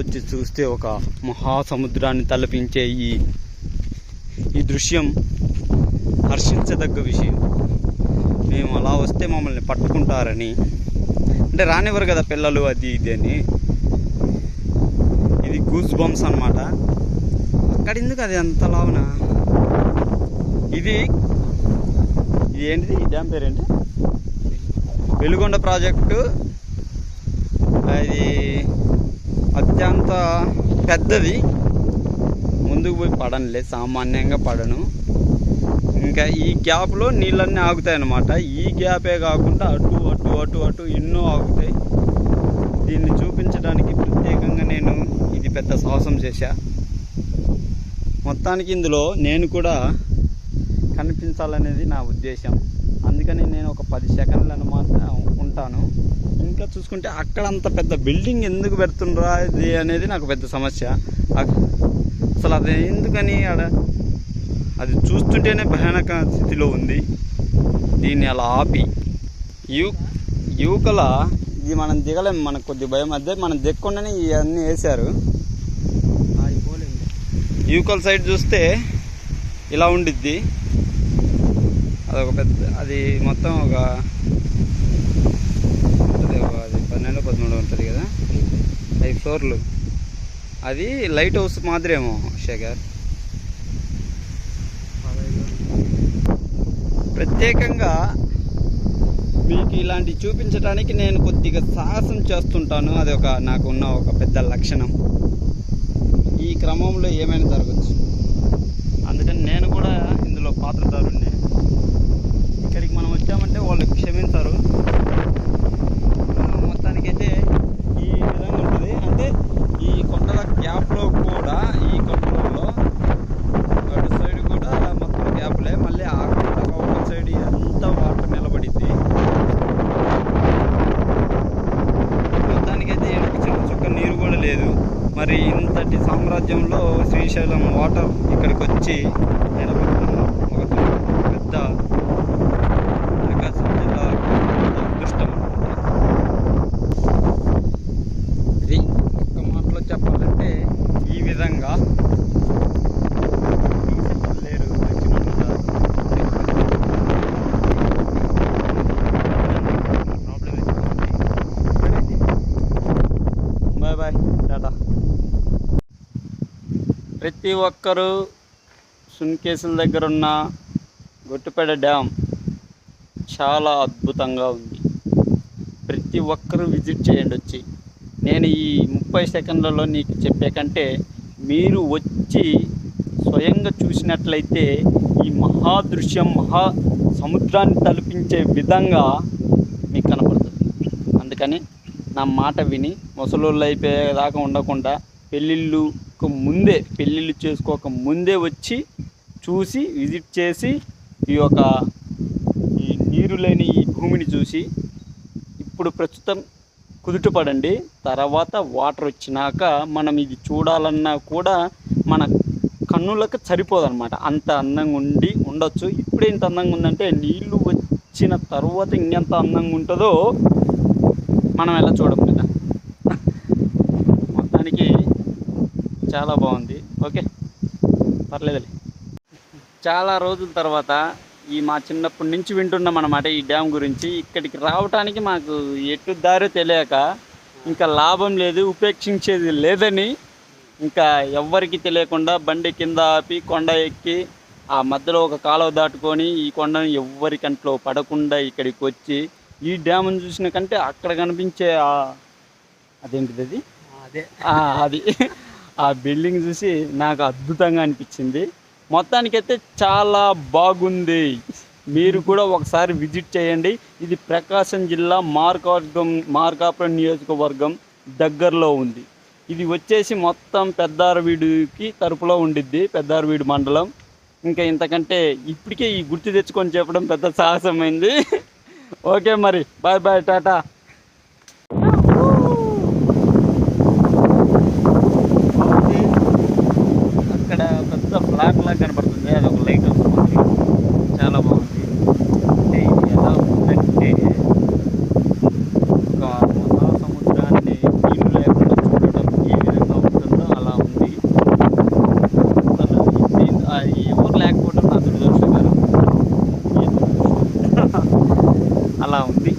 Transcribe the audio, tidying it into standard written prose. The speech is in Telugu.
వచ్చి చూస్తే ఒక మహాసముద్రాన్ని తలపించే ఈ దృశ్యం హర్షించదగ్గ విషయం. మేము అలా వస్తే మమ్మల్ని పట్టుకుంటారని, అంటే రానివ్వరు కదా పిల్లలు అది ఇది అని. ఇది గూస్ బంప్స్ అన్నమాట. అక్కడ ఎందుకు అది అంత లావునా? ఇది ఏంటిది? ఈ డ్యామ్ పేరేంటి? వెలుగొండ ప్రాజెక్టు. అది అత్యంత పెద్దది. ముందుకు పోయి పడనులే, సామాన్యంగా పడను. ఇంకా ఈ గ్యాప్లో నీళ్ళన్నీ ఆగుతాయి అన్నమాట. ఈ గ్యాపే కాకుండా అటు అటు అటు అటు ఎన్నో ఆగుతాయి. దీన్ని చూపించడానికి ప్రత్యేకంగా నేను ఇది పెద్ద సాహసం చేశా. మొత్తానికి ఇందులో నేను కూడా కనిపించాలనేది నా ఉద్దేశం. అందుకని నేను ఒక 10 సెకండ్లు అన్నమాట ఉంటాను. ఇంకా చూసుకుంటే అక్కడ అంత పెద్ద బిల్డింగ్ ఎందుకు పెడుతుండ్రా ఇది అనేది నాకు పెద్ద సమస్య. అసలు అది ఎందుకని అది చూస్తుంటేనే భయానక స్థితిలో ఉంది. దీన్ని అలా ఆపి యువకల ఇది మనం దిగలేము, మనకు కొద్ది భయం. అదే మనం దిక్కుండానే ఇవన్నీ వేశారు. యువకల సైడ్ చూస్తే ఇలా ఉండిద్ది. అదొక పెద్ద, అది మొత్తం ఒక 12-13 ఉంటుంది కదా, 5 ఫ్లోర్లు. అది లైట్ హౌస్ మాదిరేమో శేఖర్. ప్రత్యేకంగా మీకు ఇలాంటివి చూపించడానికి నేను కొద్దిగా సాహసం చేస్తుంటాను. అది నాకు ఉన్న ఒక పెద్ద లక్షణం. ఈ క్రమంలో ఏమైనా జరగచ్చు, అందుకని నేను కూడా ఇందులో పాత్రదారుణ్ణి. ఇక్కడికి మనం వచ్చామంటే వాళ్ళు క్షమించారు. మొత్తానికైతే ఈ విధంగా ఉంటుంది. అంటే ఈ కొండల గ్యాప్లో కూడా, ఈ కొండలలో అటు సైడ్ కూడా మొత్తం గ్యాప్లే. మళ్ళీ ఆ కొండ ఒక సైడ్ అంతా వాటర్ నిలబడిద్ది. మొత్తానికైతే చిన్న చుక్క నీరు కూడా లేదు. మరి ఇంతటి సామ్రాజ్యంలో శ్రీశైలం వాటర్ ఇక్కడికి వచ్చి నిలబడుతున్నాం. ఒక పెద్ద ప్రకాశం జిల్లా అదృష్టం. ఇది ఒక్క మాటలో చెప్పాలంటే ఈ విధంగా లేరు బాయ్ బాయ్ టాటా. ప్రతి ఒక్కరూ సున్కేసుల దగ్గర ఉన్న గొట్టుపేట డ్యామ్ చాలా అద్భుతంగా ఉంది. ప్రతి ఒక్కరూ విజిట్ చేయండి వచ్చి. నేను ఈ 30 సెకండ్లలో నీకు చెప్పే కంటే మీరు వచ్చి స్వయంగా చూసినట్లయితే ఈ మహాదృశ్యం, సముద్రాన్ని తలపించే విధంగా మీకు కనపడుతుంది. అందుకని నా మాట విని ముసలోళ్ళు అయిపోయేదాకా ఉండకుండా పెళ్ళిళ్ళు చేసుకోక ముందే వచ్చి చూసి విజిట్ చేసి ఈ నీరు లేని ఈ భూమిని చూసి ఇప్పుడు ప్రస్తుతం కుదుటపడండి. తర్వాత వాటర్ వచ్చినాక మనం ఇది చూడాలన్నా కూడా మన కన్నులకు సరిపోదన్నమాట. అంత అందంగా ఉండొచ్చు. ఇప్పుడే ఇంత అందంగా ఉందంటే నీళ్లు వచ్చిన తర్వాత ఇంకెంత అందంగా ఉంటుందో మనం ఎలా చూడం కదా. మొత్తానికి చాలా బాగుంది. ఓకే, పర్లేదులే. చాలా రోజుల తర్వాత మా చిన్నప్పటి నుంచి వింటున్నాం అన్నమాట ఈ డ్యామ్ గురించి. ఇక్కడికి రావడానికి మాకు ఎటు దారో తెలియక ఇంకా లాభం లేదు, ఉపేక్షించేది లేదని ఇంకా ఎవ్వరికి తెలియకుండా బండి కింద ఆపి కొండ ఎక్కి ఆ మధ్యలో ఒక కాలువ దాటుకొని ఈ కొండను ఎవ్వరి కంట్లో పడకుండా ఇక్కడికి వచ్చి ఈ డ్యామ్ని చూసిన కంటే అక్కడ కనిపించే అదేంటిది అది ఆ బిల్డింగ్ చూసి నాకు అద్భుతంగా అనిపించింది. మొత్తానికైతే చాలా బాగుంది. మీరు కూడా ఒకసారి విజిట్ చేయండి. ఇది ప్రకాశం జిల్లా మార్కాపురం నియోజకవర్గం దగ్గరలో ఉంది. ఇది వచ్చేసి మొత్తం పెద్దారవీడుకి తరపులో ఉండిద్ది, పెద్దారవీడు మండలం. ఇంకా ఇంతకంటే ఇప్పటికే ఈ గుర్తు తెచ్చుకొని చెప్పడం పెద్ద సాహసమైంది. ఓకే మరి, బాయ్ బాయ్, టాటా. అక్కడ పెద్ద ఫ్లాట్ లాగా కనపడుతుంది, అది ఒక లైట్ వస్తుంది. చాలా బాగుంది. అంటే ఇది ఎలా ఉందంటే ఒక మహాసముద్రాన్ని నీళ్ళు లేకుండా చూడడం ఈ విధంగా అలా ఉంది.